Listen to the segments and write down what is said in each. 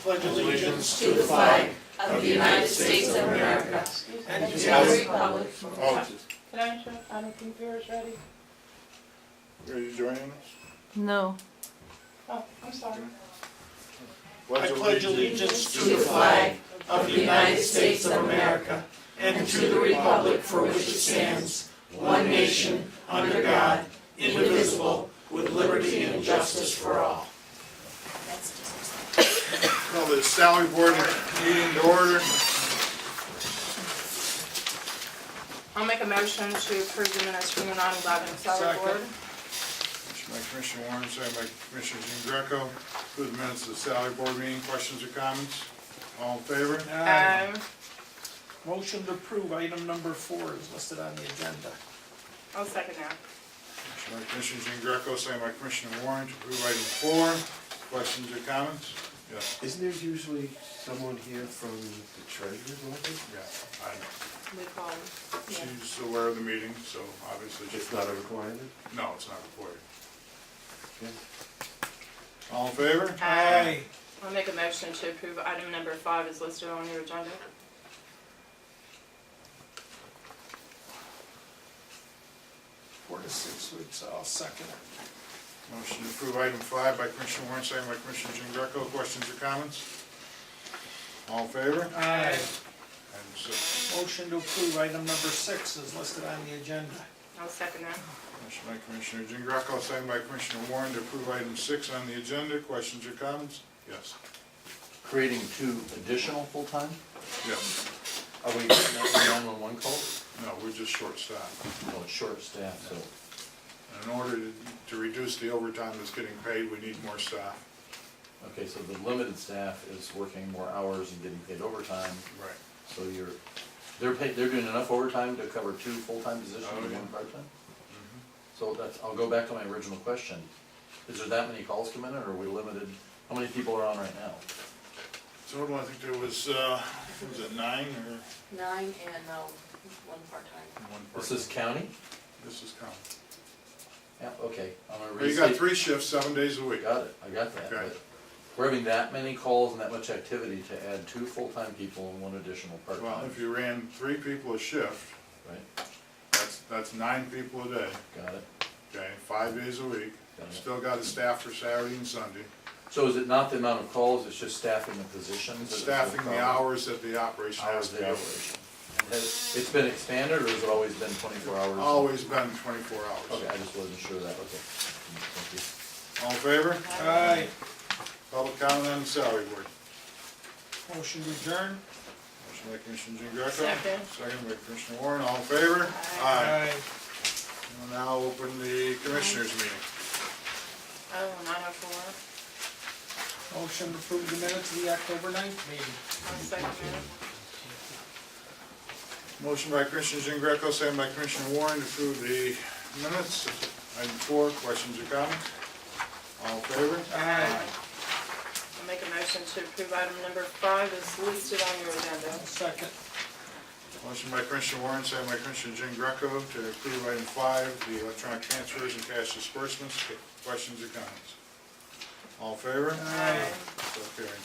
pledge allegiance to the flag of the United States of America and to the republic for which it stands. Can I interrupt? I don't think Vera's ready. Are you joining us? No. Oh, I'm sorry. Pledge I pledge allegiance To the flag of the United States of America and to the republic for which it stands, one nation, under God, indivisible, with liberty and justice for all. Call the salary board meeting to order. I'll make a motion to approve the minutes from the 9/11 salary Second. board. Motion by Commissioner Warren, second by Commissioner Jean Greco. Approve the minutes of the salary board meeting. Questions or comments? All in favor? Motion to approve item number 4 is listed on the agenda. I'll second that. Motion by Commissioner Jean Greco, second by Commissioner Warren to approve item 4. Questions or comments? Yes. Isn't there usually someone here from the treasurer's office? Yeah, I know. We call them. She's aware of the meeting, so obviously It's not a requirement? No, it's not required. Okay. All in favor? Aye. I'll make a motion to approve item number 5 is listed on your agenda. 4 to 6 weeks, I'll second it. Motion to approve item 5 by Commissioner Warren, second by Commissioner Jean Greco. Questions or comments? All in favor? Aye. Item 6. Motion to approve item number 6 is listed on the agenda. I'll second that. Motion by Commissioner Jean Greco, second by Commissioner Warren to approve item 6 on the agenda. Questions or comments? Yes. Creating 2 additional full-time? Yes. Are we getting 911 calls? No, we're just short-staffed. No, it's short staff, so, In order to reduce the overtime that's getting paid, we need more staff. okay, so the limited staff is working more hours and getting paid overtime, Right. so they're doing enough overtime to cover 2 full-time positions Oh, and yeah. 1 part-time? So I'll go back to my original question. Is there that many calls come in, or are we limited? How many people are on right now? Total, I think there was it 9 or 9 and 1 part-time. 1 This person? is county? This is county. Yeah, okay, I'm gonna Well, you got restate. 3 shifts, 7 days a week. Got it, I got that, Okay. but we're having that many calls and that much activity to add 2 full-time people and 1 additional part-time. Well, if you ran 3 people a shift, Right, that's 9 people a day, got it. okay, 5 days a week. Got it. Still got a staff for Saturday and Sunday. So is it not the amount of calls, it's just staffing the positions? that is the Staffing the problem? hours that the operation has Hours to of the be. operation. And it's been expanded, or has it always been 24 hours? Always been 24 hours. Okay, I just wasn't sure of that, okay. Thank you. All in favor? Aye. Public comment on the salary board. Motion to adjourn? Motion by Commissioner Jean Greco. Second. Second by Commissioner Warren. All in favor? Aye. We'll now open the commissioners meeting. Oh, 9:04. Motion to approve the minutes of the October 9th meeting. I'll second that. Motion by Commissioner Jean Greco, second by Commissioner Warren to approve the minutes. Item 4, questions or comments? All in favor? Aye. I'll make a motion to approve item number 5 is listed on your agenda. Second. Motion by Commissioner Warren, second by Commissioner Jean Greco to approve item 5, the electronic transfers and cash disbursements. Questions or comments? All in favor? Aye. So carried.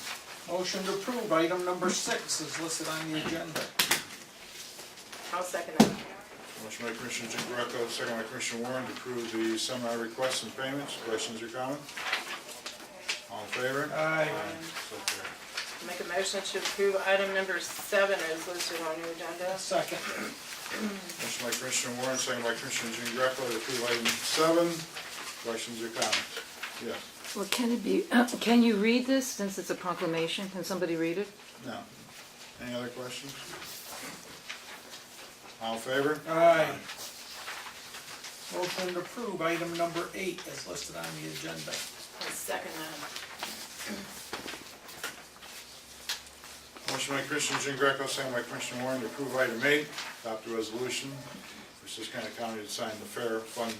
Motion to approve item number 6 is listed on the agenda. I'll second that. Motion by Commissioner Jean Greco, second by Commissioner Warren to approve the semi-requests and payments. Questions or comments? All in favor? Aye. So carried. I'll make a motion to approve item number 7 is listed on your agenda. Second. Motion by Commissioner Warren, second by Commissioner Jean Greco to approve item 7. Questions or comments? Yes. Well, can it be, can you read this since it's a proclamation? Can somebody read it? No. Any other questions? All in favor? Aye. Motion to approve item number 8 is listed on the agenda. I'll second that. Motion by Commissioner Jean Greco, second by Commissioner Warren to approve item 8, adopt the resolution for Susquehanna County to sign the Fair Fund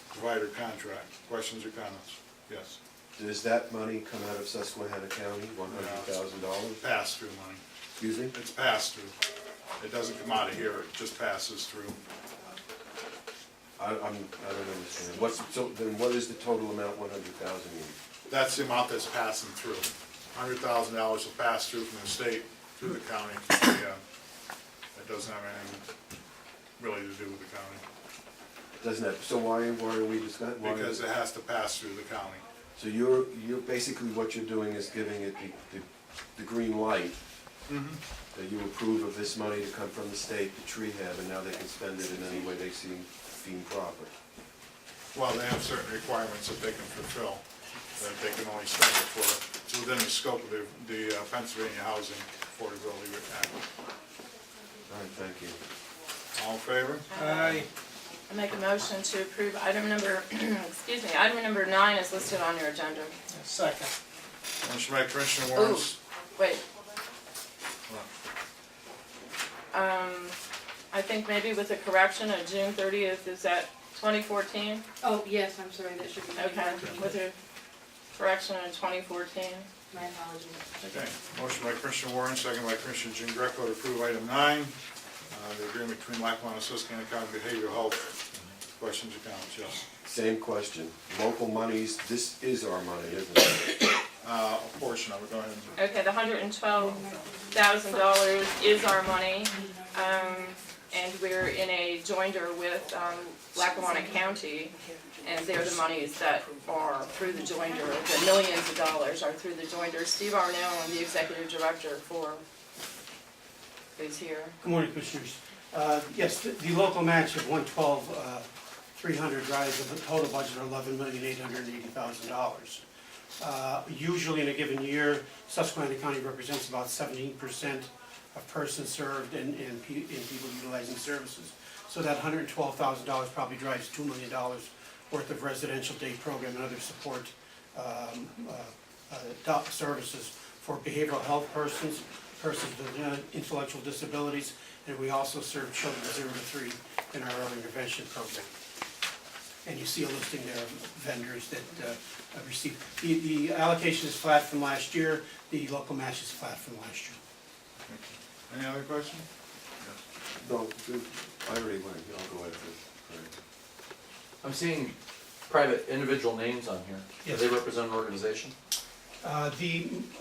Provider Contract. Questions or comments? Yes. Does that money come out of Susquehanna County, $100,000? Pass-through money. Excuse me? It's pass-through. It doesn't come out of here, it just passes through. I don't understand. So then what is the total amount, 100,000 mean? That's the amount that's passing through. $100,000 will pass through from the state to the county. It doesn't have anything really to do with the county, Doesn't that, so why are we discussing? because it has to pass through the county. So you're basically what you're doing is giving it the green light that you approve of this money to come from the state to rehab, and now they can spend it in any way they deem proper. Well, they have certain requirements that they can fulfill, that they can only spend it for, it's within the scope of the Pennsylvania Housing Affordability Act. All right, thank you. All in favor? Aye. I make a motion to approve item number, excuse me, item number 9 is listed on your agenda. Second. Motion by Commissioner Warren. Wait. I think maybe with a correction of June 30th, is that 2014? Oh, yes, I'm sorry, that should be. Okay, with a correction in 2014. My apologies. Okay, motion by Commissioner Warren, second by Commissioner Jean Greco to approve item 9, the agreement between Lackawanna and Susquehanna County Behavioral Health. Questions or comments? Yes. Same question. Local monies, this is our money, isn't it? A portion of it, go ahead. Okay, the $112,000 is our money, and we're in a joinder with Lackawanna County, and they're the monies that are through the joinder, the millions of dollars are through the joinder. Steve Arnell, the executive director for, is here. Good morning, Commissioners. Yes, the local match of 112,300 drives a total budget of $11,880,000. Usually in a given year, Susquehanna County represents about 17% of persons served and people utilizing services. So that $112,000 probably drives $2 million worth of residential day program and other support services for behavioral health persons with intellectual disabilities, and we also serve children 0 to 3 in our early intervention program. And you see a listing there of vendors that receive. The allocation is flat from last year, the local match is flat from last year. Any other questions? No, I already went, I'll go ahead. I'm seeing private individual names on here. Yes. Do they represent an organization? A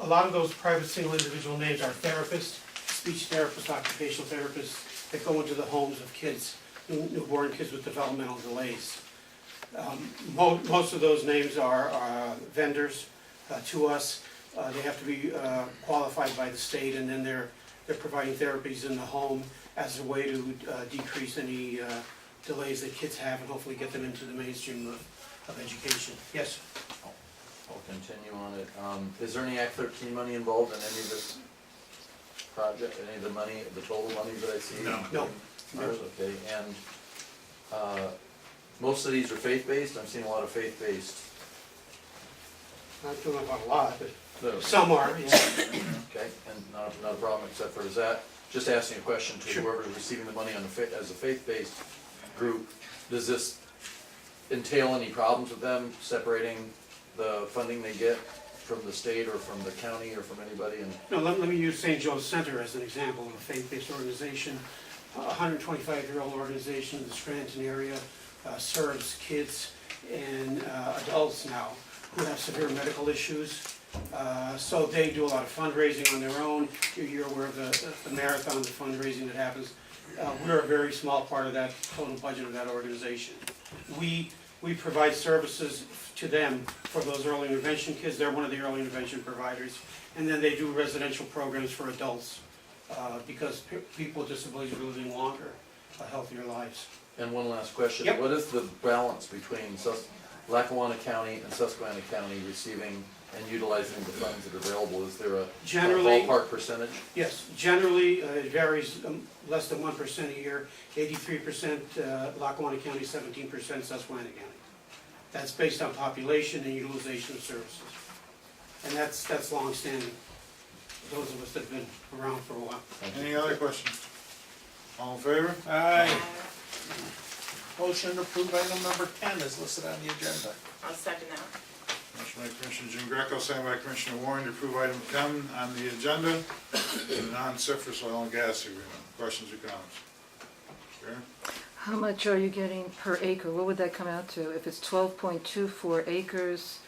lot of those private single individual names are therapists, speech therapists, occupational therapists that go into the homes of kids, newborn kids with developmental delays. Most of those names are vendors to us. They have to be qualified by the state, and then they're providing therapies in the home as a way to decrease any delays that kids have and hopefully get them into the mainstream of education. Yes? I'll continue on it. Is there any Act 13 money involved in any of this project, any of the money, the total money that I see? No. No. Okay, and most of these are faith-based? I'm seeing a lot of faith-based. Not doing about a lot, but No. some are, yes. Okay, and not a problem except for, is that, just asking a question to Sure. whoever's receiving the money on as a faith-based group, does this entail any problems with them separating the funding they get from the state or from the county or from anybody? And No, let me use St. Joe's Center as an example of a faith-based organization. A 125-year-old organization in the Scranton area, serves kids and adults now who have severe medical issues. So they do a lot of fundraising on their own. You're aware of the marathon, the fundraising that happens. We're a very small part of that total budget of that organization. We provide services to them for those early intervention kids. They're one of the early intervention providers. And then they do residential programs for adults because people with disabilities are living longer, healthier lives. And one last question. Yep. What is the balance between Lackawanna County and Susquehanna County receiving and utilizing the funds that are available? Is there a Generally, ballpark percentage? yes, generally it varies less than 1% a year, 83% Lackawanna County, 17% Susquehanna County. That's based on population and utilization of services. And that's long-standing, those of us that have been around for a while. Any other questions? All in favor? Aye. Motion to approve item number 10 is listed on the agenda. I'll second that. Motion by Commissioner Jean Greco, second by Commissioner Warren to approve item 10 on the agenda, the non-citrus oil and gas agreement. Questions or comments? Vera? How much are you getting per acre? What would that come out to? If it's 12.24 acres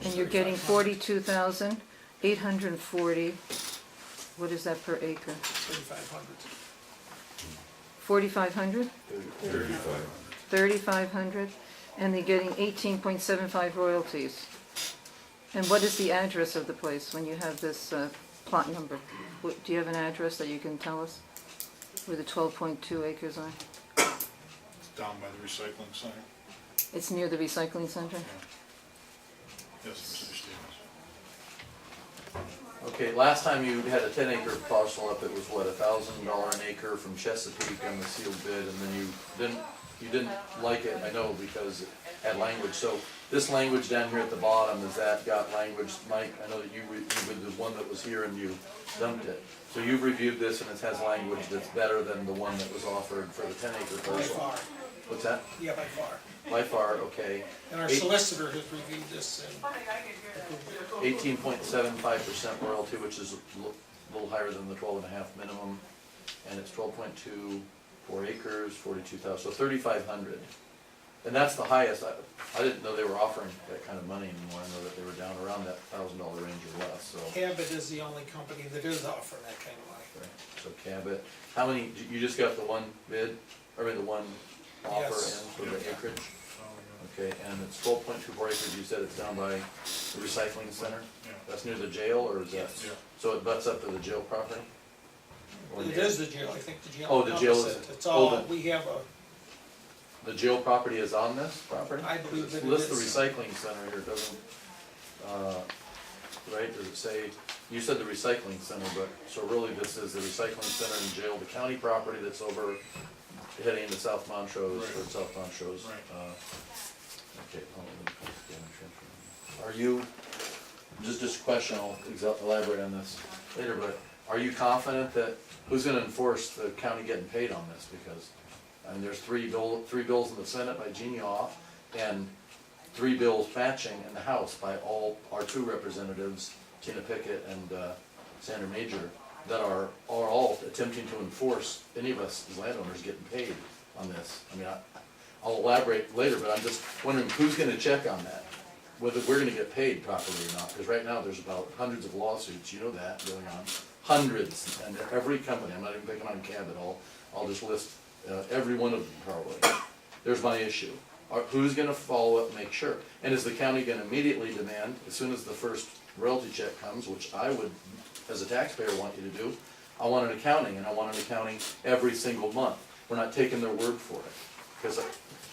and you're getting 42,000, 840, what is that per acre? 3,500. 4,500? 35. 3,500, and they're getting 18.75 royalties. And what is the address of the place when you have this plot number? Do you have an address that you can tell us where the 12.2 acres are? It's down by the recycling center. It's near the recycling center? Yes, Mr. Stevens. Okay, last time you had a 10-acre parcel up, it was what, $1,000 an acre from Chesapeake on the sealed bid, and then you didn't like it, I know, because it had language. So this language down here at the bottom, has that got language, Mike? I know that you were the one that was here and you dumped it. So you've reviewed this and it has language that's better than the one that was offered for the 10-acre By parcel. far, What's that? yeah, by far. By far, okay. And our Eight- solicitor has reviewed this and 18.75% royalty, which is a little higher than the 12.5 minimum, and it's 12.2 4 acres, 42,000, so 3,500. And that's the highest. I didn't know they were offering that kind of money anymore. I know that they were down around that $1,000 range or less, so. Cabot is the only company that is offering that kind of money. Right. So Cabot, how many, you just got the one bid, I mean, the one offer in Yes. for the acreage? Okay, and it's 12.24 acres, you said it's down by the recycling center? Yeah. That's near the jail, or is that? Yes. Yeah. So it butts up to the jail property? Or It near- is the jail, I think the jail. Oh, the jail is- encompasses it. It's oh, all, the- we have a, The jail property is on this property? I believe that it List the is. recycling center here, doesn't, right, does it say, you said the recycling center, but, so really this is the recycling center and jail, the county property that's over, heading into South Montrose, Right. or South Montrose. Right. Okay, hold on, let me put this down. Are you, just a question, I'll elaborate on this later, but are you confident that, who's gonna enforce the county getting paid on this? Because, I mean, there's three bills in the Senate by Jeannie Off, and 3 bills matching in the House by all our 2 representatives, Tina Pickett and Sandra Major, that are all attempting to enforce any of us as landowners getting paid on this. I mean, I'll elaborate later, but I'm just wondering who's gonna check on that, whether we're gonna get paid properly or not, because right now there's about hundreds of lawsuits, you know that, going on. Hundreds, and every company, I'm not even picking on Cabot, I'll just list every one of them probably. There's my issue. Who's gonna follow up and make sure? And is the county gonna immediately demand, as soon as the first royalty check comes, which I would, as a taxpayer, want you to do, I want an accounting, and I want an accounting every single month. We're not taking their word for it. Because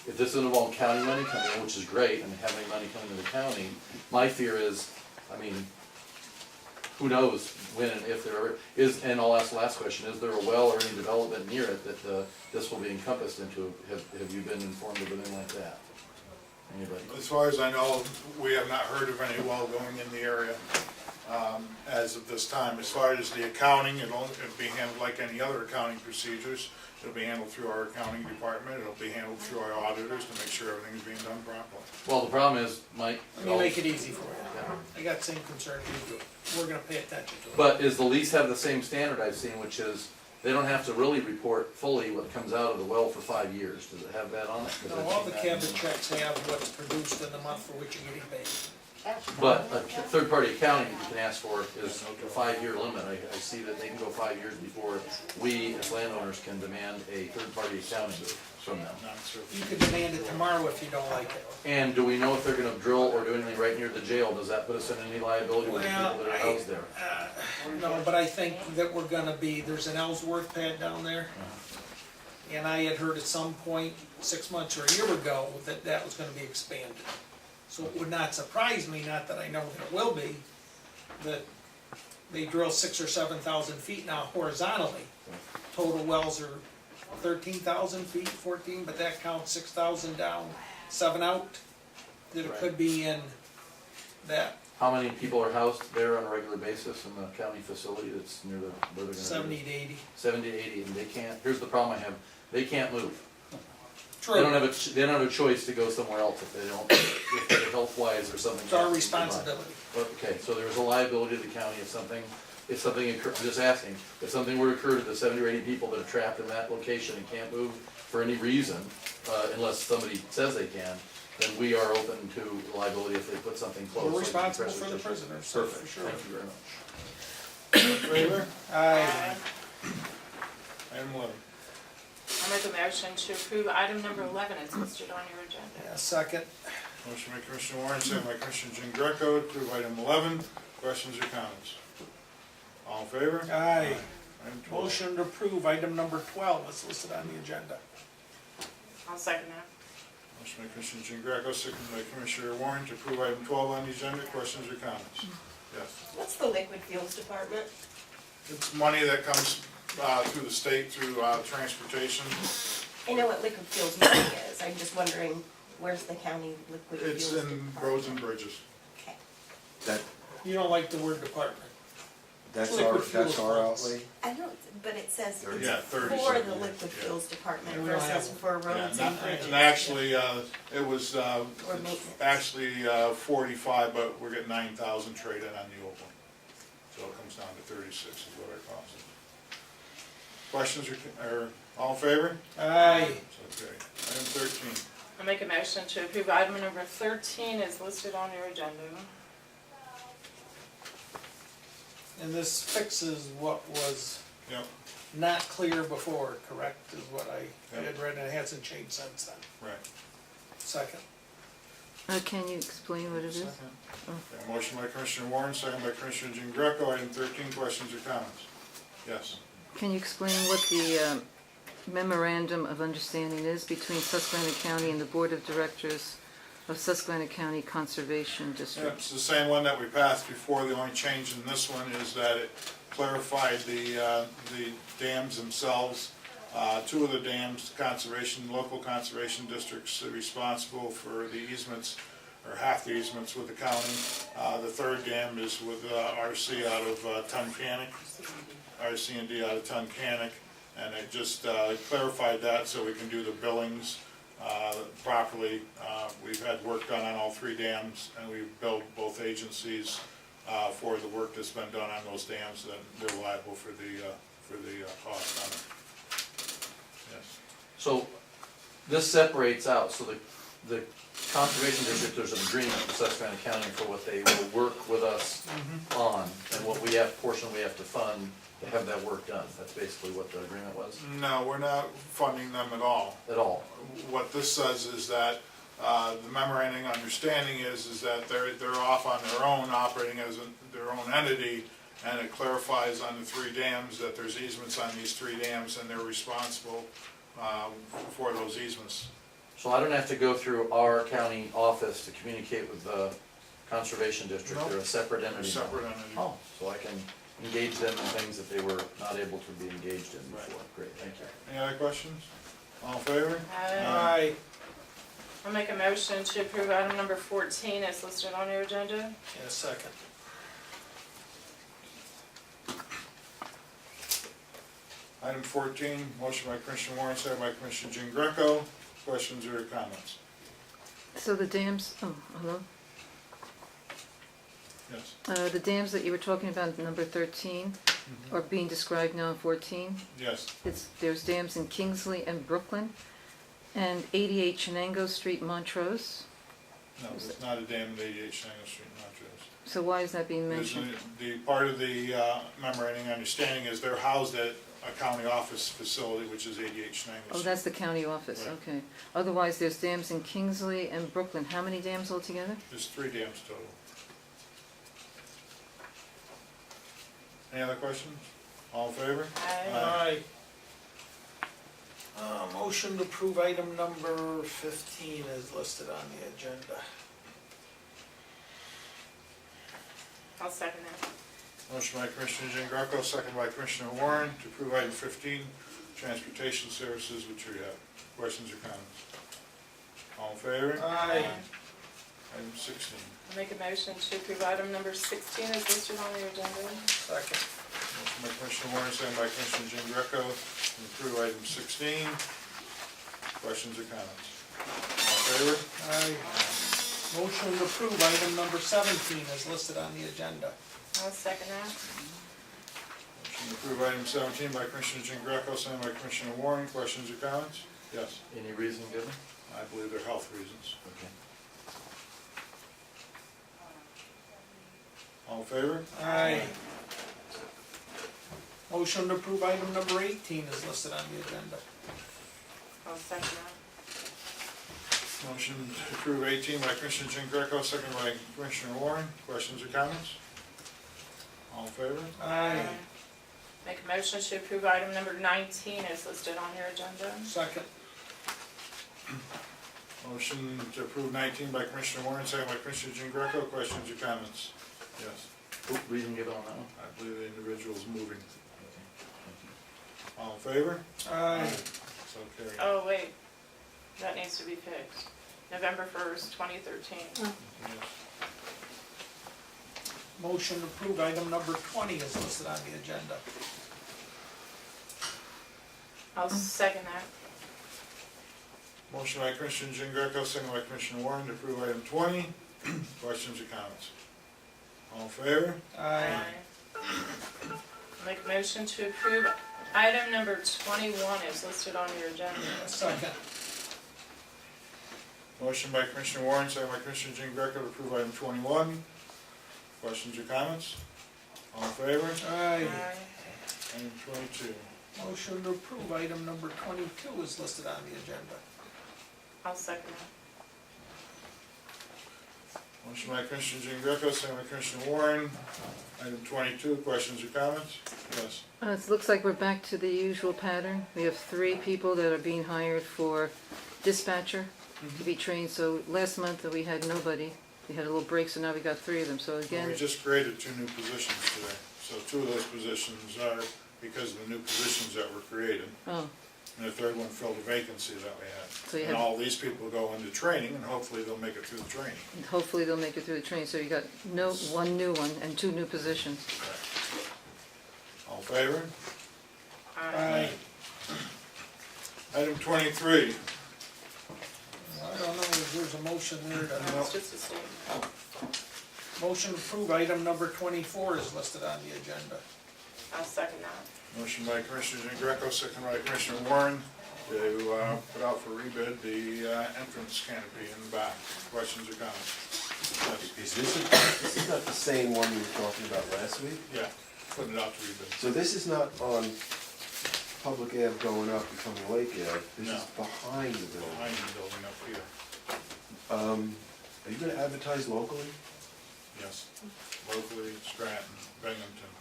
if this doesn't involve county money coming in, which is great, and having money coming to the county, my fear is, I mean, who knows when and if there ever is, and I'll ask the last question, is there a well or any development near it that this will be encompassed into? Have you been informed of anything like that? Anybody? As far as I know, we have not heard of any well going in the area as of this time. As far as the accounting, it'll be handled like any other accounting procedures. It'll be handled through our accounting department, it'll be handled through our auditors to make sure everything's being done properly. Well, the problem is, Mike. let me make it easy for you. I got the same concern you do. We're gonna pay attention to it. But is the lease have the same standard I've seen, which is they don't have to really report fully what comes out of the well for 5 years? Does it have that on it? 'Cause No, I've all seen the that. Cabot checks have what's produced in the month for which you're getting paid. But a third-party accounting you can ask for is a 5-year limit. I see that they can go 5 years before we, as landowners, can demand a third-party accounting from them. Not certain. You could demand it tomorrow if you don't like it. And do we know if they're gonna drill or do anything right near the jail? Does that put us in any liability with the people that are housed there? No, but I think that we're gonna be, there's an Ellsworth pad down there. And I had heard at some point, 6 months or a year ago, that that was gonna be expanded. So it would not surprise me, not that I know that it will be, that they drill 6,000 or 7,000 feet now horizontally. Total wells are 13,000 feet, 14, but that counts 6,000 down, 7 out. That it could be in that How many people are housed there on a regular basis in the county facility that's near the, where they're gonna do 70 this? to 80. 70 to 80, and they can't, here's the problem I have, they can't move. They True, don't have they don't have a choice to go somewhere else if they don't, if they're health-wise or something. it's our responsibility. Okay, so there's a liability to the county if something occur, I'm just asking, if something were to occur to the 70 or 80 people that are trapped in that location and can't move for any reason, unless somebody says they can, then we are open to liability if they put something close. We're like responsible compressor for the station. prisoners, so Perfect, for sure. thank you very much. Favor? Aye. Item 11. I'll make a motion to approve item number 11 is listed on your agenda. Yeah, second. Motion by Commissioner Warren, second by Commissioner Jean Greco, to approve item 11. Questions or comments? All in favor? Aye. Item 12. Motion to approve item number 12 is listed on the agenda. I'll second that. Motion by Commissioner Jean Greco, second by Commissioner Warren, to approve item 12 on the agenda. Questions or comments? Yes. What's the liquid fuels department? It's money that comes through the state, through transportation. I know what liquid fuels money is, I'm just wondering, where's the county liquid fuels It's department? in roads and bridges. Okay. That, You don't like the word department. that's Liquid our fuels funds. outlay? I know, but it says Yeah, it's 30 for the something, liquid yeah. fuels department And we don't versus have- for roads and bridges. And actually, it was Or maintenance. actually 45, but we're getting 9,000 traded on the old one. So it comes down to 36 is what our cost is. Questions or all in favor? Aye. So carried. Item 13. I'll make a motion to approve item number 13 is listed on your agenda. And this fixes what was Yep, not clear before, correct, is what I Yep. had read, and it hasn't changed since then. right. Second. Can you explain what it is? Second. Okay, motion by Commissioner Warren, second by Commissioner Jean Greco. Item 13, questions or comments? Yes. Can you explain what the memorandum of understanding is between Susquehanna County and the Board of Directors of Susquehanna County Conservation Yeah, District? it's the same one that we passed before. The only change in this one is that it clarified the dams themselves. Two of the dams, local conservation districts are responsible for the easements, or half the easements with the county. The third dam is with RC out of Tunkhannock, RC&D out of Tunkhannock, and it just clarified that so we can do the billings properly. We've had work done on all three dams, and we've billed both agencies for the work that's been done on those dams, and they're liable for the cost on it. Yes. So this separates out, so the conservation district, there's an agreement with Susquehanna County for what they will work with us on, and what portion we have to fund to have that work done. That's basically what the agreement was, No, we're not funding them at all. at all. What this says is that the memorandum of understanding is that they're off on their own, operating as their own entity, and it clarifies on the three dams that there's easements on these three dams, and they're responsible for those easements. So I don't have to go through our county office to communicate with the conservation district, Nope. they're a separate They're entity a now. separate entity. Oh, so I can engage them in things that they were not able to be engaged in before, great, thank you. Any other questions? All in favor? Aye. I'll make a motion to approve item number 14 is listed on your agenda. Yeah, second. Item 14, motion by Commissioner Warren, second by Commissioner Jean Greco. Questions or comments? So the dams, hello? Yes. The dams that you were talking about, number 13, are being described now in 14. Yes. There's dams in Kingsley and Brooklyn, and 88 Chenango Street, Montrose. No, there's not a dam in 88 Shangle Street in Montrose. So why is that being There's mentioned? the part of the memorandum of understanding is they're housed at a county office facility, which is 88 Shangle Oh, Street. that's the county office, Right. okay. Otherwise, there's dams in Kingsley and Brooklyn. How many dams altogether? There's 3 dams total. Any other questions? All in favor? Aye. Aye. Motion to approve item number 15 is listed on the agenda. I'll second that. Motion by Commissioner Jean Greco, second by Commissioner Warren to approve item 15, transportation services, which we have. Questions or comments? All in favor? Aye. Item 16. I'll make a motion to approve item number 16 is listed on your agenda. Second. Motion by Commissioner Warren, second by Commissioner Jean Greco to approve item 16. Questions or comments? All in favor? Aye. Motion to approve item number 17 is listed on the agenda. I'll second that. Motion to approve item 17 by Commissioner Jean Greco, second by Commissioner Warren. Questions or comments? Yes. Any reason given? I believe they're health reasons. Okay. All in favor? Aye. Motion to approve item number 18 is listed on the agenda. I'll second that. Motion to approve 18 by Commissioner Jean Greco, second by Commissioner Warren. Questions or comments? All in favor? Aye. Make a motion to approve item number 19 is listed on your agenda. Second. Motion to approve 19 by Commissioner Warren, second by Commissioner Jean Greco. Questions or comments? Yes. Oop, reason given on that one? I believe the individual's moving. All in favor? Aye. So carried. Oh, wait, that needs to be fixed. November 1st, 2013. Yes. Motion to approve item number 20 is listed on the agenda. I'll second that. Motion by Commissioner Jean Greco, second by Commissioner Warren to approve item 20. Questions or comments? All in favor? Aye. Make a motion to approve item number 21 is listed on your agenda. Second. Motion by Commissioner Warren, second by Commissioner Jean Greco to approve item 21. Questions or comments? All in favor? Aye. Item 22. Motion to approve item number 22 is listed on the agenda. I'll second that. Motion by Commissioner Jean Greco, second by Commissioner Warren. Item 22, questions or comments? Yes. It looks like we're back to the usual pattern. We have 3 people that are being hired for dispatcher to be trained. So last month we had nobody. We had a little break, so now we got 3 of them. So again, We just created 2 new positions today. So 2 of those positions are because of the new positions that were created. oh, And the third one filled a vacancy that we had. So you And have- all these people go into training, and hopefully they'll make it through the training. hopefully they'll make it through the training. So you got 1 new one and 2 new positions. All in favor? Aye. Item 23. I don't know if there's a motion there No, to, it's just a statement. motion to approve item number 24 is listed on the agenda. I'll second that. Motion by Commissioner Jean Greco, second by Commissioner Warren to put out for rebid the entrance canopy in the back. Questions or comments? Yes. This is not the same one we were talking about last week? Yeah, putting it out to rebid. So this is not on Public Ave going up becoming Lake Ave, this No. is behind the building. Behind the building up here. Are you gonna advertise locally? Yes. Locally, Scranton, Binghamton,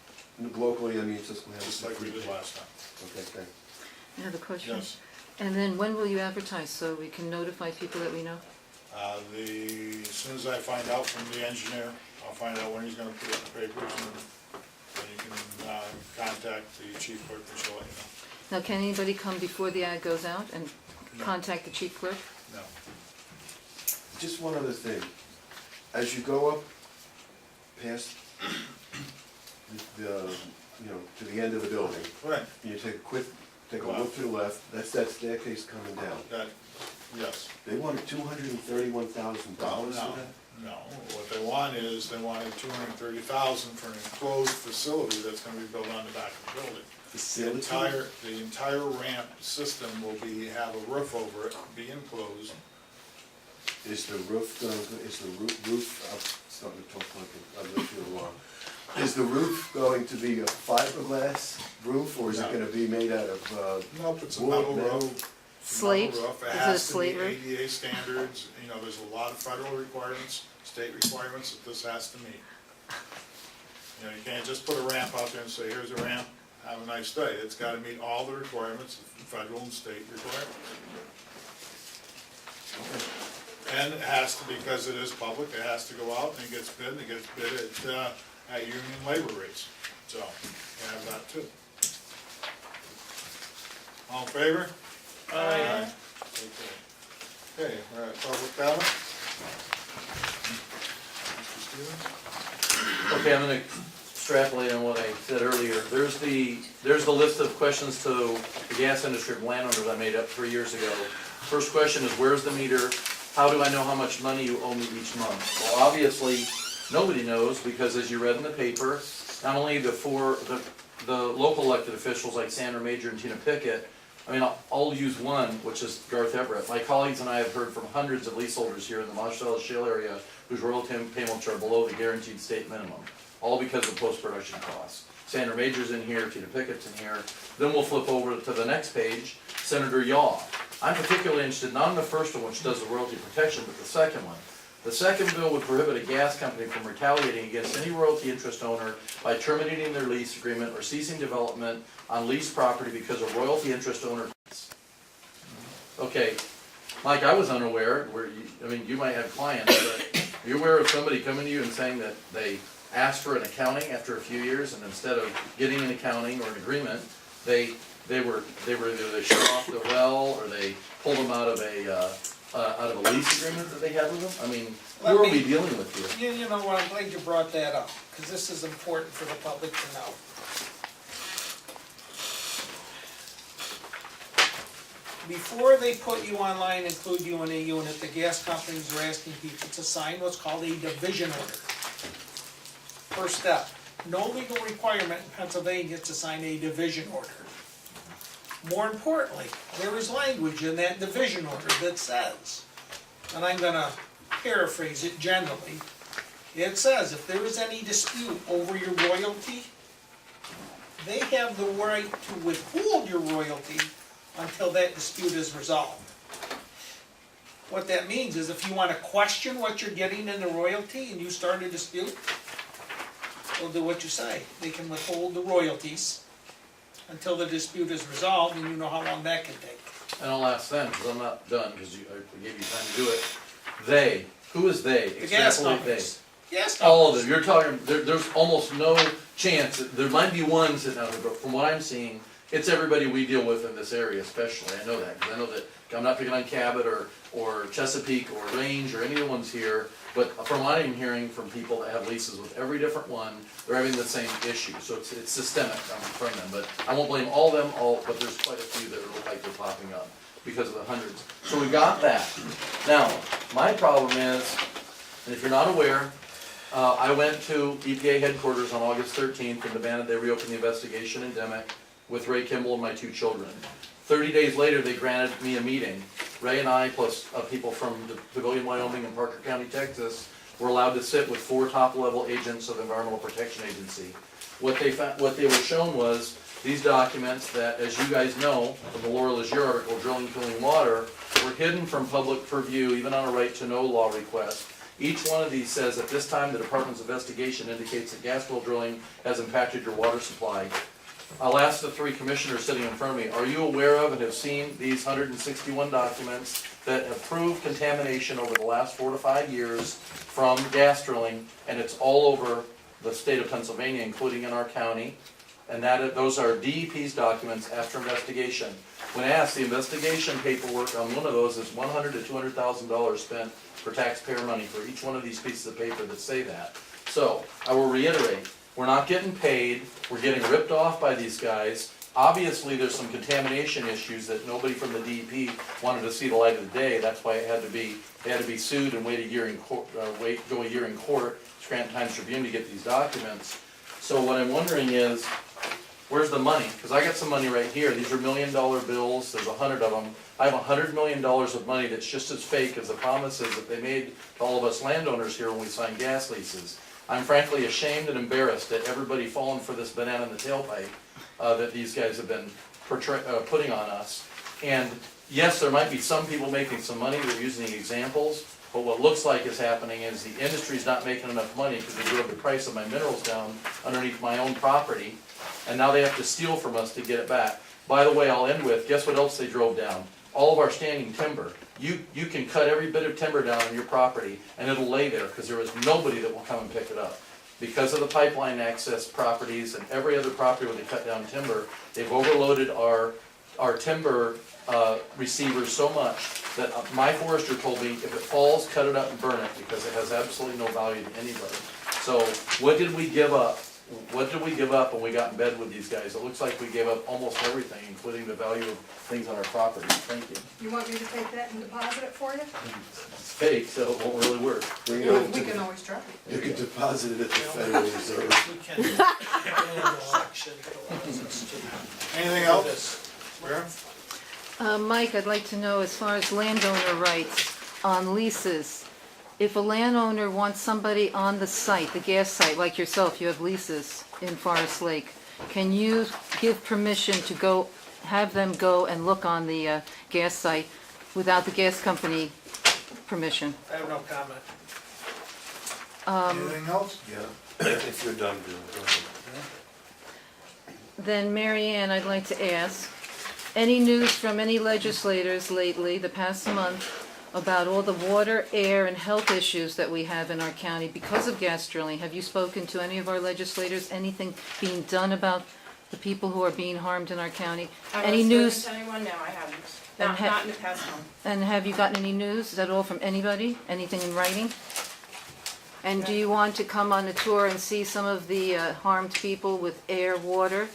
Locally, I mean Susquehanna. just like we did last time. Okay, thanks. I have a question. Yes. And then when will you advertise so we can notify people that we know? As soon as I find out from the engineer, I'll find out when he's gonna put it in the papers, and then you can contact the chief clerk and she'll let you Now, can anybody come before the ad goes out and No. contact the chief clerk? know. No. Just one other thing. As you go up past to the end of the building, Right, you take a look to the left, that's that staircase coming down. that, yes. They wanted $231,000 for that? No, what they want is, they wanted $230,000 for an enclosed facility that's gonna be built on the back of the building. Facility? The entire ramp system will have a roof over it, be enclosed. Is the roof, I'm starting to talk like I lived here a while. Is the roof going to be a fiberglass roof, or is it No. gonna be made out of, Nope, it's a wood, metal metal? roof. Slate? Metal roof. It Is it a has to slate be roof? ADA standards, there's a lot of federal requirements, state requirements that this has to meet. You can't just put a ramp out there and say, here's a ramp, have a nice day. It's gotta meet all the requirements, federal and state requirements. And it has to, because it is public, it has to go out and it gets bid at union labor rates. So, you have that too. All in favor? Aye. Okay, we're at public comment. Mr. Stevens? Okay, I'm gonna extrapolate on what I said earlier. There's the list of questions to the gas industry from landowners I made up 3 years ago. First question is, where's the meter? How do I know how much money you owe me each month? Well, obviously, nobody knows, because as you read in the paper, not only the local elected officials like Sandra Major and Tina Pickett, I mean, I'll use one, which is Garth Everett. My colleagues and I have heard from hundreds of leaseholders here in the Montrose Shale area whose royalty payments are below the guaranteed state minimum, all because of post-production costs. Sandra Major's in here, Tina Pickett's in here. Then we'll flip over to the next page, Senator Yaw. I'm particularly interested not in the first one, which does the royalty protection, but the second one. The second bill would prohibit a gas company from retaliating against any royalty interest owner by terminating their lease agreement or ceasing development on leased property because a royalty interest owner. Okay, Mike, I was unaware, you might have clients, but you're aware of somebody coming to you and saying that they asked for an accounting after a few years, and instead of getting an accounting or an agreement, they were either they shut off the well, or they pulled them out of a lease agreement that they had with them? I mean, who are we dealing with here? You know what, I'm glad you brought that up, because this is important for the public to know. Before they put you online, include you in a unit, the gas companies are asking people to sign what's called a division order. First step, no legal requirement in Pennsylvania to sign a division order. More importantly, there is language in that division order that says, and I'm gonna paraphrase it generally, it says if there is any dispute over your royalty, they have the right to withhold your royalty until that dispute is resolved. What that means is if you want to question what you're getting in the royalty and you start a dispute, they'll do what you say. They can withhold the royalties until the dispute is resolved, and you know how long that can take. And I'll ask them, because I'm not done, because I gave you time to do it. They, who is they? The gas Extrapolate companies. Gas All of companies. them, you're talking, there's almost no chance, there might be ones that, but from what I'm seeing, it's everybody we deal with in this area especially, I know that, because I know that, I'm not picking on Cabot or Chesapeake or Range or any of the ones here, but from what I'm hearing from people that have leases with every different one, they're having the same issue, so it's systemic from them, but I won't blame all of them, but there's quite a few that look like they're popping up because of the hundreds. So we got that. Now, my problem is, and if you're not aware, I went to EPA headquarters on August 13th and demanded they reopen the investigation in Demick with Ray Kimball and my 2 children. 30 days later, they granted me a meeting. Ray and I, plus people from Pavilion, Wyoming and Parker County, Texas, were allowed to sit with 4 top-level agents of the Environmental Protection Agency. What they were shown was these documents that, as you guys know, from the Laura Legier article, Drilling Cooling Water, were hidden from public purview, even on a right-to-know law request. Each one of these says, at this time, the department's investigation indicates that gas well drilling has impacted your water supply. I'll ask the 3 commissioners sitting in front of me, are you aware of and have seen these 161 documents that have proved contamination over the last 4 to 5 years from gas drilling, and it's all over the state of Pennsylvania, including in our county, and those are DEP's documents after investigation. When asked, the investigation paperwork on one of those is $100,000 to $200,000 spent for taxpayer money for each one of these pieces of paper that say that. So, I will reiterate, we're not getting paid, we're getting ripped off by these guys. Obviously, there's some contamination issues that nobody from the DEP wanted to see the light of the day. That's why they had to be sued and wait a year in court, go a year in court, Scranton Times Tribune, to get these documents. So what I'm wondering is, where's the money? Because I got some money right here. These are $1 million bills. There's 100 of them. I have $100 million of money that's just as fake as the promises that they made to all of us landowners here when we signed gas leases. I'm frankly ashamed and embarrassed that everybody fallen for this banana in the tailpipe that these guys have been putting on us. And yes, there might be some people making some money. They're using examples. But what looks like is happening is the industry's not making enough money because they drove the price of my minerals down underneath my own property. And now they have to steal from us to get it back. By the way, I'll end with, guess what else they drove down? All of our standing timber. You can cut every bit of timber down on your property and it'll lay there because there is nobody that will come and pick it up. Because of the pipeline access properties and every other property where they cut down timber, they've overloaded our timber receivers so much that my forester told me if it falls, cut it up and burn it because it has absolutely no value to anybody. So what did we give up? What did we give up when we got in bed with these guys? It looks like we gave up almost everything, including the value of things on our property. Thank you. You want me to take that and deposit it for you? It's fake, so it won't really work. Bring it over We to can always try. You can deposit it at the Federal Reserve. We can handle election that allows us to Anything do else? this. Vera? Mike, I'd like to know, as far as landowner rights on leases, if a landowner wants somebody on the site, the gas site, like yourself, you have leases in Forest Lake, can you give permission to go, have them go and look on the gas site without the gas company permission? I have no comment. Anything else? Yeah, if you're done, Bill, go ahead. Then, Mary Ann, I'd like to ask, any news from any legislators lately, the past month, about all the water, air, and health issues that we have in our county because of gas drilling? Have you spoken to any of our legislators? Anything being done about the people who are being harmed in our county? Any news? Have I spoken to anyone? No, I haven't. And Not in the past month. And have you gotten any news? Is that all from anybody? Anything in writing? And do you want to come on a tour and see some of the harmed people with air, water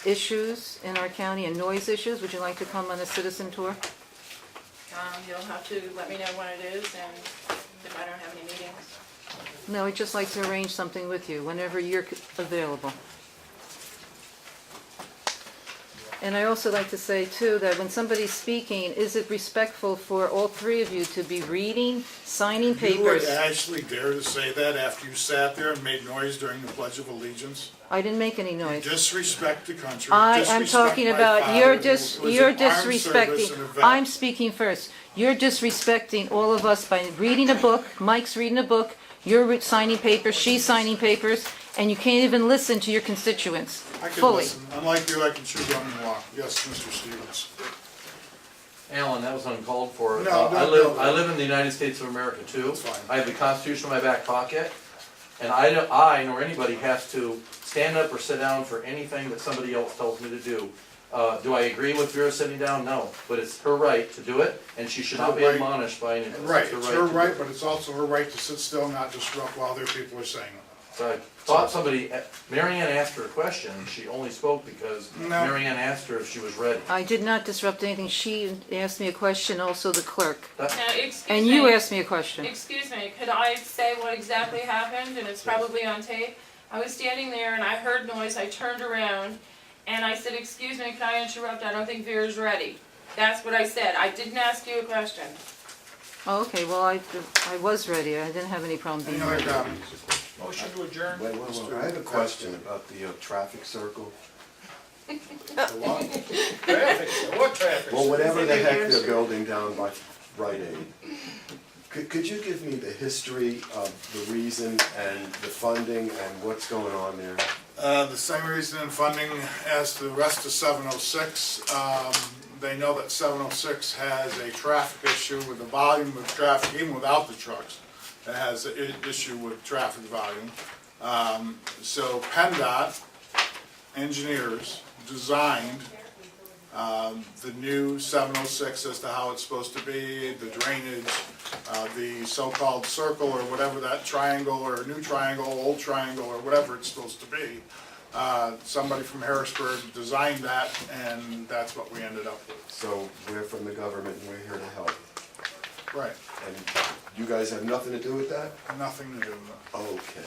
issues in our county and noise issues? Would you like to come on a citizen tour? You'll have to let me know when it is and if I don't have any meetings. No, I'd just like to arrange something with you whenever you're available. And I also like to say too that when somebody's speaking, is it respectful for all three of you to be reading, signing You would papers? actually dare to say that after you sat there and made noise during the Pledge of Allegiance? I didn't make any noise. Disrespect the country. I am disrespect talking my about, father, you're who was in armed service disrespecting, and a vet. I'm speaking first. You're disrespecting all of us by reading a book, Mike's reading a book, you're signing papers, she's signing papers, and you can't even listen to your constituents I can fully. listen. Unlike you, I can chew gum and walk. Yes, Mr. Stevens. Alan, that was uncalled for. No, I no. live in the United States of America too. That's fine. I have the Constitution in my back pocket, and I nor anybody has to stand up or sit down for anything that somebody else tells me to do. Do I agree with Vera sitting down? No, but it's her right to do it, and she should not be Her right. admonished by anyone. Right, it's her to do right, it. but it's also her right to sit still and not disrupt while other people are saying it. So I thought somebody, Mary Ann asked her a question, and she only spoke because No. Mary Ann asked her if she was ready. I did not disrupt anything. She asked me a question, also the clerk. Now, excuse me. And you asked me a question. Excuse me, could I say what exactly happened, and it's probably on tape? I was standing there and I heard noise, I turned around, and I said, excuse me, can I interrupt? I don't think Vera's ready. That's what I said, I didn't ask you a question. Oh, okay, well, I was ready. I didn't have any problem being Any other ready. comments? Motion to adjourn? Wait, I have a question about the traffic circle. What traffic? Well, whatever the heck they're building down by Rite Aid, could you give me the history of the reason and the funding and what's going on there? The same reason in funding as the rest of 706. They know that 706 has a traffic issue with the volume of traffic, even without the trucks. It has an issue with traffic volume. So PennDOT engineers designed the new 706 as to how it's supposed to be, the drainage, the so-called circle or whatever that triangle or new triangle, old triangle or whatever it's supposed to be. Somebody from Harrisburg designed that and that's what we ended up with. So we're from the government and we're here to help. Right, And you guys have nothing to do with that? nothing to do with it. Okay.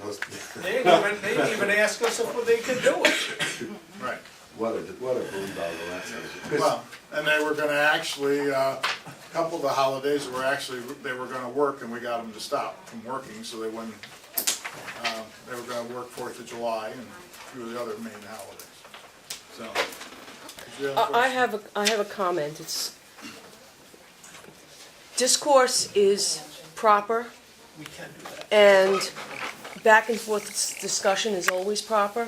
Most- They didn't even ask us if they could do it. Right. What a boondoggle that's gonna be. Well, and they were gonna actually, a couple of the holidays they were gonna work and we got them to stop from working, so they wouldn't, they were gonna work 4th of July and a few of the other main holidays. So, did you have a question? I have a comment. It's, discourse is proper, We can do that. and back and forth discussion is always proper.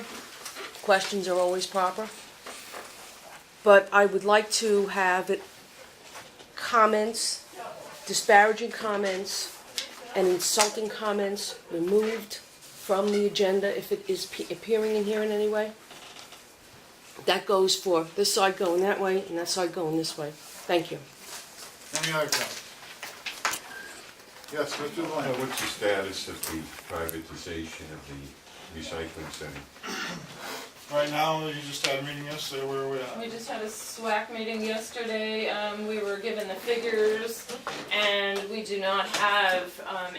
Questions are always proper. But I would like to have it, comments, disparaging comments, and insulting comments removed from the agenda if it is appearing in here in any way. That goes for this side going that way and that side going this way. Thank you. Any other comments? Yes, Mr. Delaney. What's the status of the privatization of the recycling center? Right now, you just had a meeting yesterday, where are we at? We just had a SWAC meeting yesterday, we were given the figures, and we do not have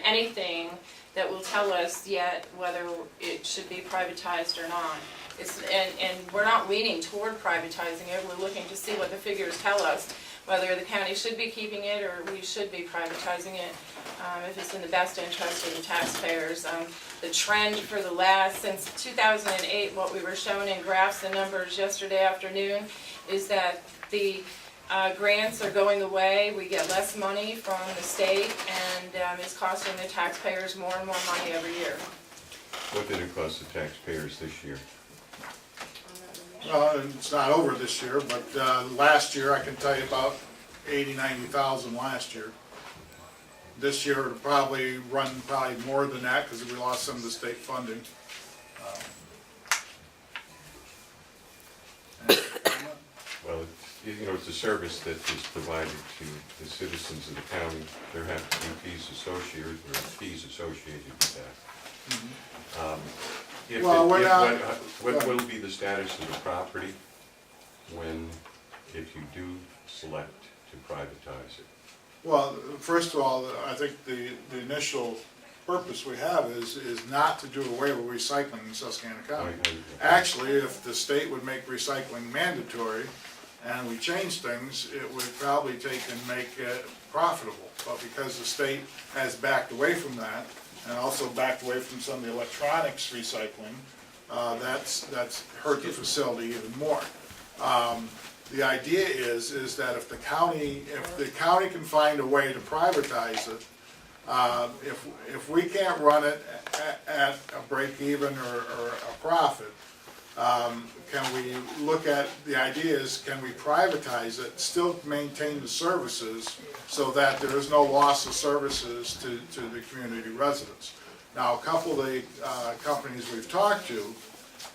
anything that will tell us yet whether it should be privatized or not. And we're not leaning toward privatizing it, we're looking to see what the figures tell us, whether the county should be keeping it or we should be privatizing it, if it's in the best interest of the taxpayers. The trend for the last, since 2008, what we were showing in graphs and numbers yesterday afternoon, is that the grants are going away, we get less money from the state, and it's costing the taxpayers more and more money every year. What did it cost the taxpayers this year? It's not over this year, but last year, I can tell you about 90,000 last year. This year, it'll probably run more than that, because we lost some of the state funding. Well, it's a service that is provided to the citizens of the county. There have to be fees associated with that. Well, we're not- What will be the status of the property if you do select to privatize it? Well, first of all, I think the initial purpose we have is not to do away with recycling in Susquehanna County. Actually, if the state would make recycling mandatory and we change things, it would probably take and make it profitable. But because the state has backed away from that, and also backed away from some of the electronics recycling, that's hurt the facility even more. The idea is that if the county can find a way to privatize it, if we can't run it at a break even or a profit, can we look at, the idea is, can we privatize it, still maintain the services so that there is no loss of services to the community residents? Now, a couple of the companies we've talked to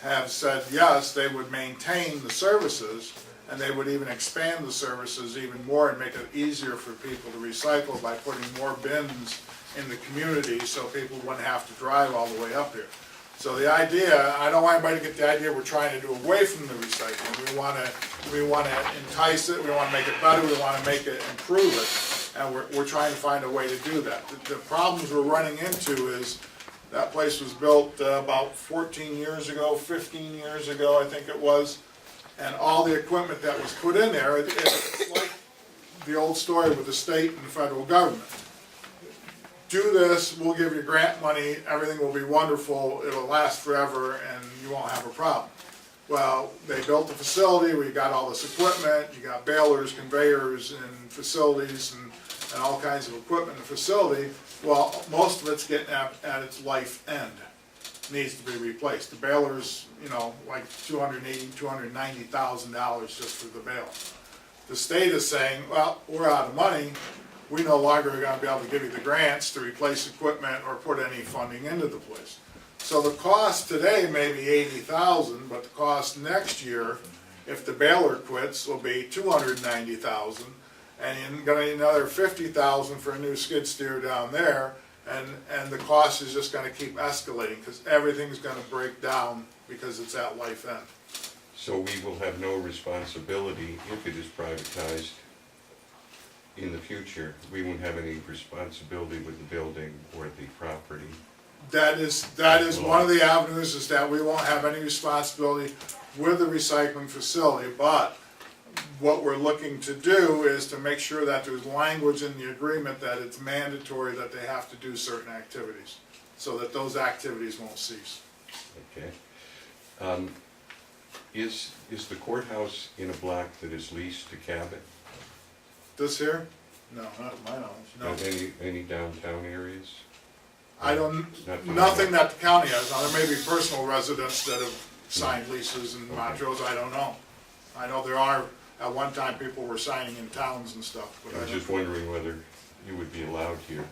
have said, yes, they would maintain the services, and they would even expand the services even more and make it easier for people to recycle by putting more bins in the community so people wouldn't have to drive all the way up here. So the idea, I don't want anybody to get the idea we're trying to do away from the recycling. We want to entice it, we want to make it better, we want to make it, improve it, and we're trying to find a way to do that. The problems we're running into is that place was built about 14 years ago, 15 years ago, I think it was, and all the equipment that was put in there, it's like the old story with the state and the federal government. Do this, we'll give you grant money, everything will be wonderful, it'll last forever, and you won't have a problem. Well, they built the facility, we got all this equipment, you got balers, conveyors, and facilities, and all kinds of equipment in the facility. Well, most of it's getting at its life end, needs to be replaced. The baler's, like $280,000, $290,000 just for the baler. The state is saying, well, we're out of money, we no longer are going to be able to give you the grants to replace equipment or put any funding into the place. So the cost today may be $80,000, but the cost next year, if the baler quits, will be $290,000, and you're going to need another $50,000 for a new skid steer down there, and the cost is just going to keep escalating because everything's going to break down because it's at life end. So we will have no responsibility if it is privatized in the future. We won't have any responsibility with the building or the property. That is one of the avenues, is that we won't have any responsibility with the recycling facility, but what we're looking to do is to make sure that there's language in the agreement that it's mandatory that they have to do certain activities, so that those activities won't cease. Okay. Is the courthouse in a block that is leased to Cabot? This here? No, not to my knowledge, no. Any downtown areas? I don't, nothing that the county has. Now, there may be personal residents that have signed leases in Montrose, I don't know. I know there are, at one time, people were signing in towns and stuff, but I was just wondering whether you would be allowed here.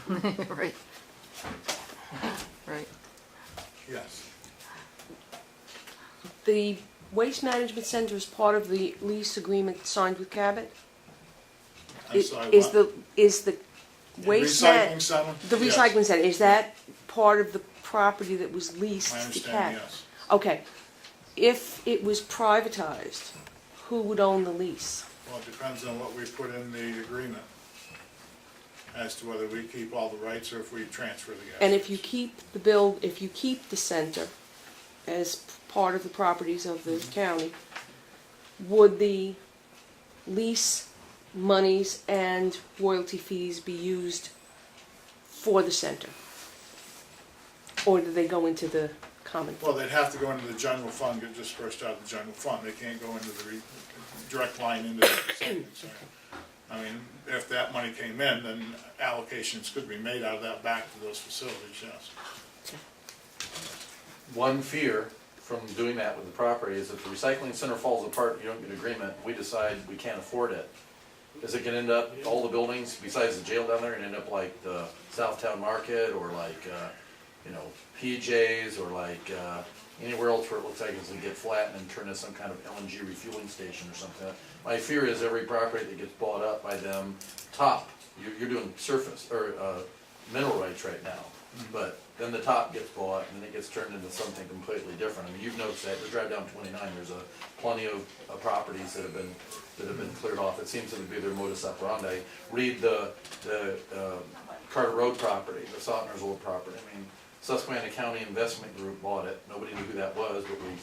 Right. Right. yes. The Waste Management Center is part of the lease agreement signed with Cabot? I'm sorry, Is what? the waste Recycling center? the Yes. recycling center, is that part of the property that was leased I to understand, Cabot? yes. Okay. If it was privatized, who would own the lease? Well, it depends on what we put in the agreement as to whether we keep all the rights or if we transfer the gas. And if you keep the center, as part of the properties of the county, would the lease monies and royalty fees be used for the center? Or do they go into the common? Well, they'd have to go into the general fund, get dispersed out of the general fund. They can't go into the direct line into the savings center. I mean, if that money came in, then allocations could be made out of that back to those facilities, yes. One fear from doing that with the property is if the recycling center falls apart, you don't get an agreement, we decide we can't afford it. Is it gonna end up, all the buildings besides the jail down there, and end up like the Southtown Market or like, PJ's or like, anywhere else where it looks like it's gonna get flattened and turn into some kind of LNG refueling station or something? My fear is every property that gets bought up by them, you're doing surface, or, mineral rights right now. But then the top gets bought and then it gets turned into something completely different. I mean, you've noticed that, just drive down 29, there's plenty of properties that have been cleared off. It seems to be their modus operandi. Read the Carter Road property, the Sotner's old property. I mean, Susquehanna County Investment Group bought it. Nobody knew who that was, but we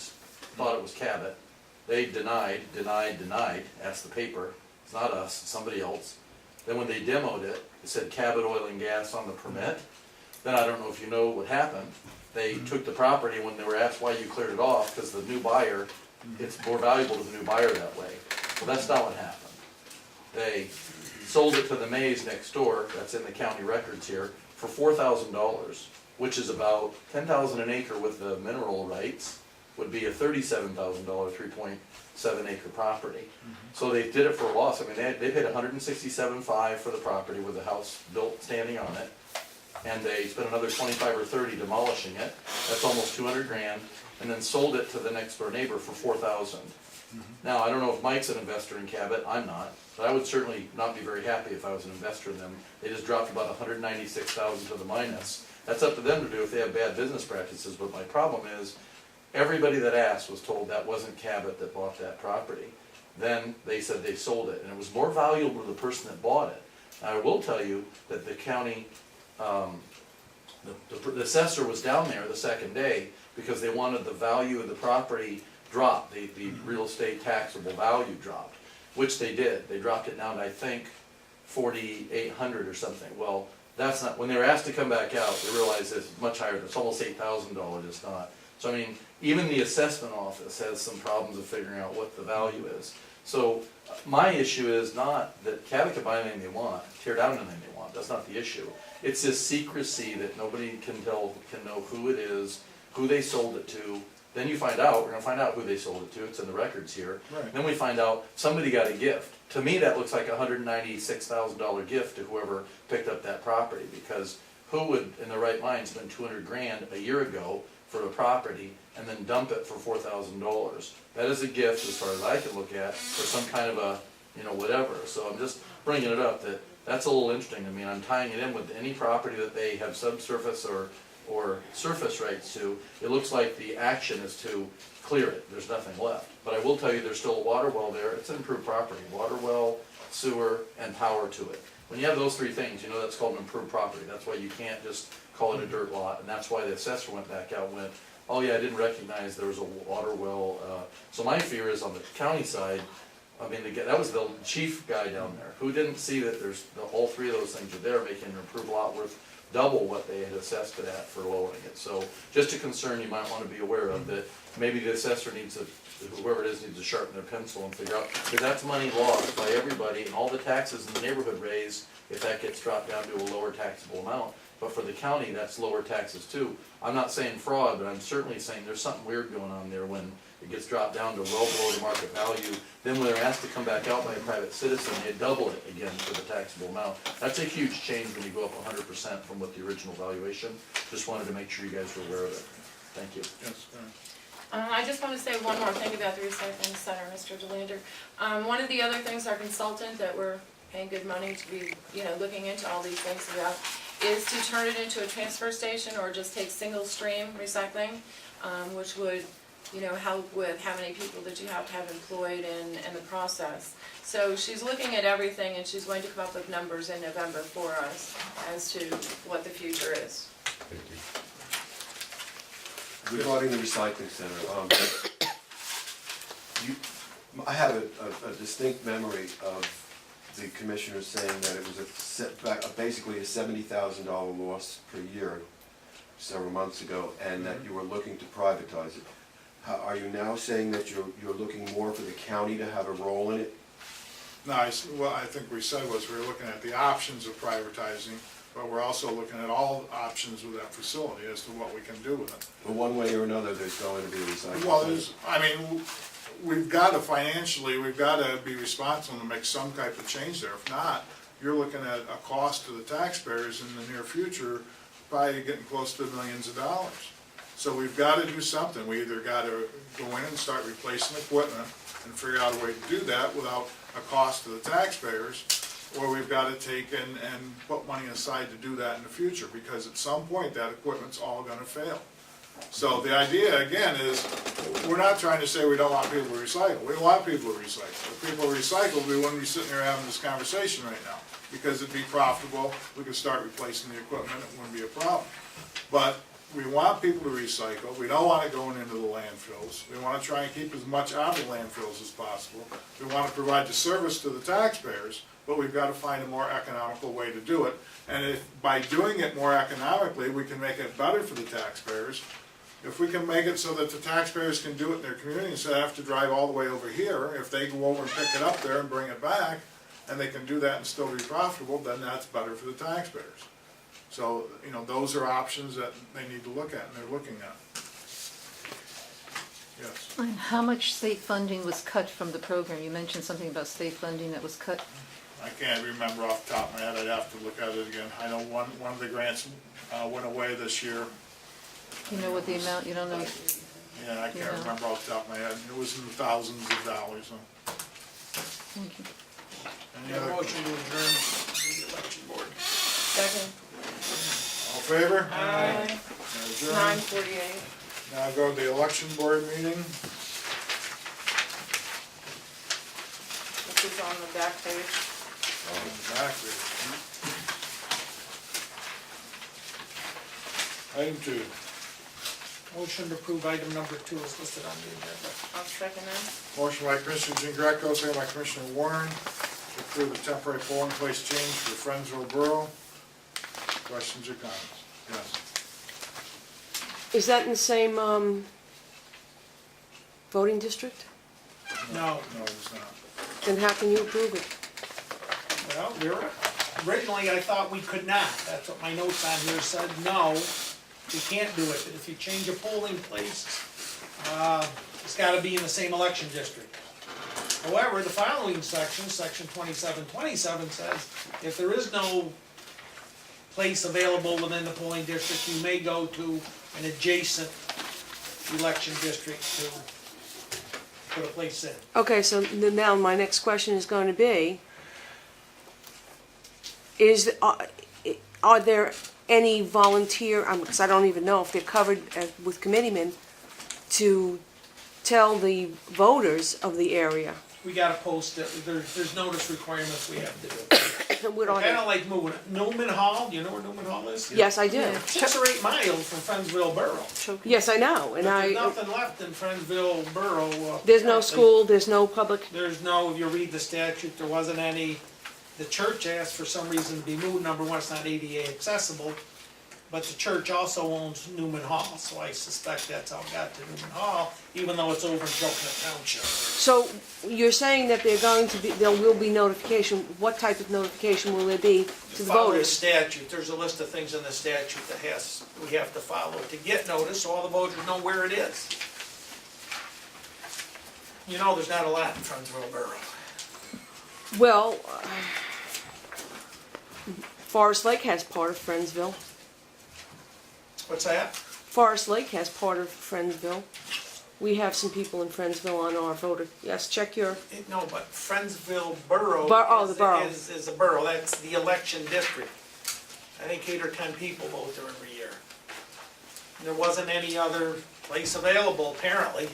thought it was Cabot. They denied, asked the paper. It's not us, it's somebody else. Then when they demoed it, it said Cabot Oil and Gas on the permit. Then I don't know if you know what happened. They took the property when they were asked why you cleared it off, because the new buyer, it's more valuable to the new buyer that way. Well, that's not what happened. They sold it to the Mays next door, that's in the county records here, for $4,000, which is about $10,000 an acre with the mineral rights, would be a $37,000 3.7 acre property. So they did it for a loss. I mean, they paid $167,500 for the property with the house built standing on it. And they spent another 25 or 30 demolishing it. That's almost 200 grand, and then sold it to the next door neighbor for 4,000. Now, I don't know if Mike's an investor in Cabot, I'm not, but I would certainly not be very happy if I was an investor in them. They just dropped about 196,000 to the minus. That's up to them to do if they have bad business practices, but my problem is, everybody that asked was told that wasn't Cabot that bought that property. Then they said they sold it, and it was more valuable to the person that bought it. Now, I will tell you that the county, the assessor was down there the second day because they wanted the value of the property dropped, the real estate taxable value dropped, which they did. They dropped it down to, I think, 4,800 or something. Well, that's not, when they were asked to come back out, they realized it's much higher, it's almost $8,000, it's not. So I mean, even the assessment office has some problems of figuring out what the value is. So my issue is not that Cabot can buy anything they want, tear down anything they want, that's not the issue. It's this secrecy that nobody can know who it is, who they sold it to. Then you find out, we're gonna find out who they sold it to, it's in the records here. Right. Then we find out somebody got a gift. To me, that looks like a $196,000 gift to whoever picked up that property, because who would, in their right mind, spend 200 grand a year ago for a property and then dump it for $4,000? That is a gift, as far as I can look at, for some kind of a, whatever. So I'm just bringing it up that that's a little interesting to me. I'm tying it in with any property that they have subsurface or surface rights to. It looks like the action is to clear it. There's nothing left. But I will tell you, there's still a water well there. It's an improved property. Water well, sewer, and power to it. When you have those three things, that's called an improved property. That's why you can't just call it a dirt lot. And that's why the assessor went back out and went, oh yeah, I didn't recognize there was a water well. So my fear is on the county side, that was the chief guy down there, who didn't see that all three of those things are there, making an improved lot worth double what they had assessed it at for lowering it. So just a concern you might want to be aware of, that maybe the assessor whoever it is needs to sharpen their pencil and figure out, because that's money lost by everybody, and all the taxes in the neighborhood raise if that gets dropped down to a lower taxable amount. But for the county, that's lower taxes too. I'm not saying fraud, but I'm certainly saying there's something weird going on there when it gets dropped down to well below the market value. Then when they're asked to come back out by a private citizen, they double it again for the taxable amount. That's a huge change when you go up 100% from what the original valuation. Just wanted to make sure you guys were aware of it. Thank you. Yes, I just want to say one more thing about the recycling center, Mr. DeLander. One of the other things our consultant that we're paying good money to be, looking into all these things about, is to turn it into a transfer station or just take single stream recycling, which would, help with how many people that you have to have employed in the process. So she's looking at everything, and she's going to come up with numbers in November for us as to what the future is. Thank you. regarding the recycling center, I have a distinct memory of the commissioner saying that it was basically a $70,000 loss per year several months ago, and that you were looking to privatize it. Are you now saying that you're looking more for the county to have a role in it? No, what I think we said was we were looking at the options of privatizing, but we're also looking at all options with that facility as to what we can do with it. But one way or another, there's going to be a recycling Well, center. we've got to financially, we've got to be responsible to make some type of change there. If not, you're looking at a cost to the taxpayers in the near future, probably getting close to millions of dollars. So we've got to do something. We either got to go in and start replacing equipment and figure out a way to do that without a cost to the taxpayers, or we've got to take and put money aside to do that in the future, because at some point that equipment's all going to fail. So the idea, again, is we're not trying to say we don't want people to recycle. We want people to recycle. If people recycle, we wouldn't be sitting here having this conversation right now, because it'd be profitable. We could start replacing the equipment. It wouldn't be a problem. But we want people to recycle. We don't want it going into the landfills. We want to try and keep as much out of the landfills as possible. We want to provide the service to the taxpayers, but we've got to find a more economical way to do it. And if by doing it more economically, we can make it better for the taxpayers. If we can make it so that the taxpayers can do it in their community instead of have to drive all the way over here, if they go over and pick it up there and bring it back, and they can do that and still be profitable, then that's better for the taxpayers. So, those are options that they need to look at, and they're looking at. Yes. And how much state funding was cut from the program? You mentioned something about state funding that was cut. I can't remember off the top of my head. I'd have to look at it again. I know one of the grants went away this year. You know what the amount, you don't know? Yeah, I can't remember off the top of my head. It was in the thousands of dollars. So. Thank you. Any other? Motion to adjourn the election board. Second. All in favor? Aye. Adjourn. 9:48. Now go to the election board meeting. This is on the back page. Exactly. Item 2. Motion to approve item number 2 is listed on the agenda. I'll second that. Motion by Commissioner Jean Greco, second by Commissioner Warren, to approve the temporary polling place change for Friendsville Borough. Questions or comments? Yes. Is that in the same, voting district? No, No, it's not. Then how can you approve it? well, Vera, originally I thought we could not. That's what my notes on here said. No, we can't do it. But if you change a polling place, it's gotta be in the same election district. However, the following section, section 2727 says, if there is no place available within the polling district, you may go to an adjacent election district to put a place in. Okay, so now my next question is going to be, are there any volunteer, because I don't even know if they're covered with committeemen, to tell the voters of the area? We gotta post it. There's notice requirements we have to do. What are Kinda they? like Newman Hall, you know where Newman Hall is? Yes, I do. 6 or 8 miles from Friendsville Borough. Yes, I know, and But there's I, nothing left in Friendsville Borough. there's no apparently. school, there's no public, There's no, if you read the statute, there wasn't any. The church asked for some reason to be moved. Number one, it's not ADA accessible, but the church also owns Newman Hall, so I suspect that's how it got to Newman Hall, even though it's over in Coconut Township. so you're saying that there will be notification, what type of notification will there be to the Follow the voters? statute, there's a list of things in the statute that we have to follow to get notice, so all the voters know where it is. You know, there's not a lot in Friendsville Borough. Well, Forest Lake has part of Friendsville. What's that? Forest Lake has part of Friendsville. We have some people in Friendsville on our voter, yes, check your, No, but Friendsville Borough the borough. is a borough, that's the election district. I think 8 or 10 people vote there every year. There wasn't any other place available, apparently.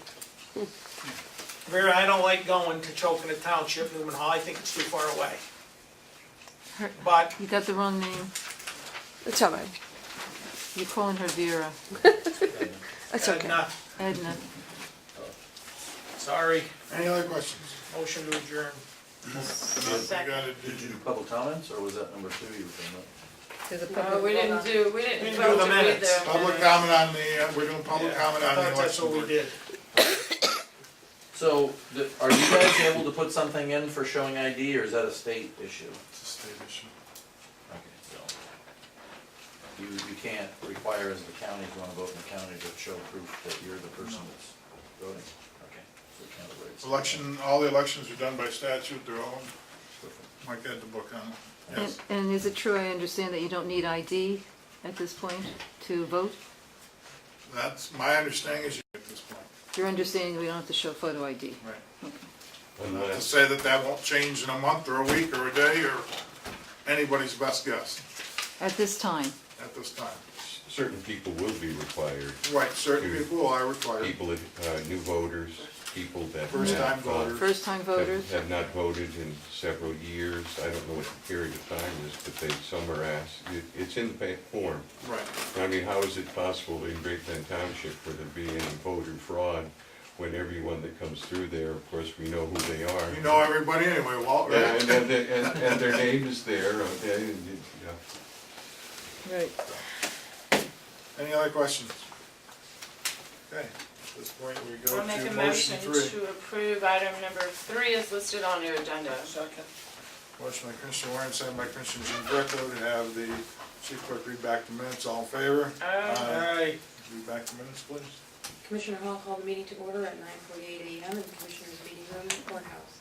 Vera, I don't like going to Coconut Township, Newman Hall, I think it's too far away. But You got the wrong name. it's all right. You're calling her Vera. That's okay. Edna, Edna, sorry, Any other questions? motion to adjourn. You gotta Did you do public comments, or was that number 2 you were talking about? to the No, public. we didn't Didn't vote do the to read minutes. the Public minutes. comment on the, we're doing public comment I on the thought that's election what we board. did. So, are you guys able to put something in for showing ID, or is that a state issue? It's a state issue. Okay, so, you can't require as the county, if you wanna vote in the county, to show proof that you're the person that's voting? Okay, so you can't avoid it. Election, all the elections are done by statute, they're all, Mike had the book on it. And, Yes. and is it true, I understand that you don't need ID at this point to vote? That's, my understanding is at this point. Your understanding we don't have to show photo ID? Right. To Unless, say that that won't change in a month or a week or a day or anybody's best guess At this time? at this time. certain people will be required, Right, certain people are required. people, new voters, people that First-time have, voters. First-time voters? have not voted in several years. I don't know what the period of time is, but some are asked. It's in the form. Right. I mean, how is it possible in Great Bend Township for there to be any voter fraud when everyone that comes through there, of course, we know who they are. You know everybody anyway, Walt, Yeah, right? and their name is there, okay, and Right. Any other questions? Okay, at this point we go I'll make to a motion motion 3. to approve item number 3 is listed on your agenda. Second. Motion by Commissioner Warren, second by Commissioner Jean Greco to have the chief clerk read back the minutes. All in favor? Aye. Read back the minutes, please. Commissioner Hall called the meeting to order at 9:48 a.m. in the Commissioners' meeting room in the courthouse.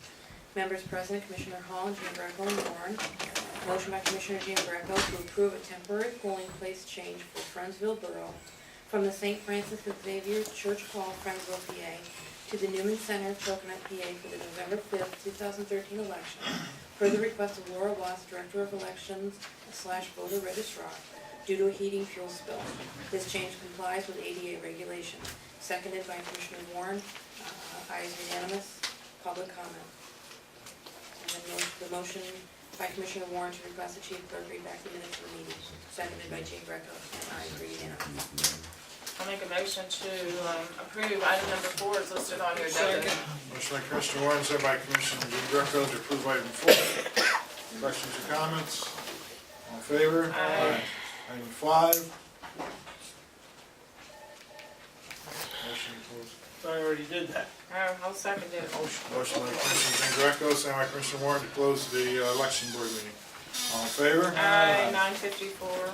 Members present, Commissioner Hall, Jean Greco, and Warren. Motion by Commissioner Jean Greco to approve a temporary polling place change for Friendsville Borough from the St. Francis Xavier Church Hall, Friendsville, PA, to the Newman Center, Coconut, PA, for the November 5th, 2013 election, per the request of Laura Watts, Director of Elections / Voter Registrar, due to a heating fuel spill. This change complies with ADA regulations. Seconded by Commissioner Warren. Ayes unanimous. Public comment. And then the motion by Commissioner Warren to request the chief clerk read back the minutes of the meeting. Seconded by Jean Greco. And ayes are unanimous. I'll make a motion to approve item number 4 is listed on your agenda. Motion by Commissioner Warren, second by Commissioner Jean Greco to approve item 4. Questions or comments? All in favor? Aye. Item 5. Motion closed. I already did that. Oh, I'll second it. Motion by Commissioner Jean Greco, second by Commissioner Warren to close the election board meeting. All in favor? Aye, 9:54.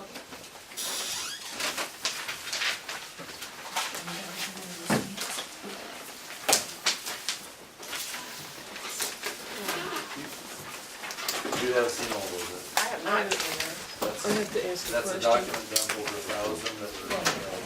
You have seen all those, I have not seen this. I have to ask a that's a question. document done over 1,000 that were,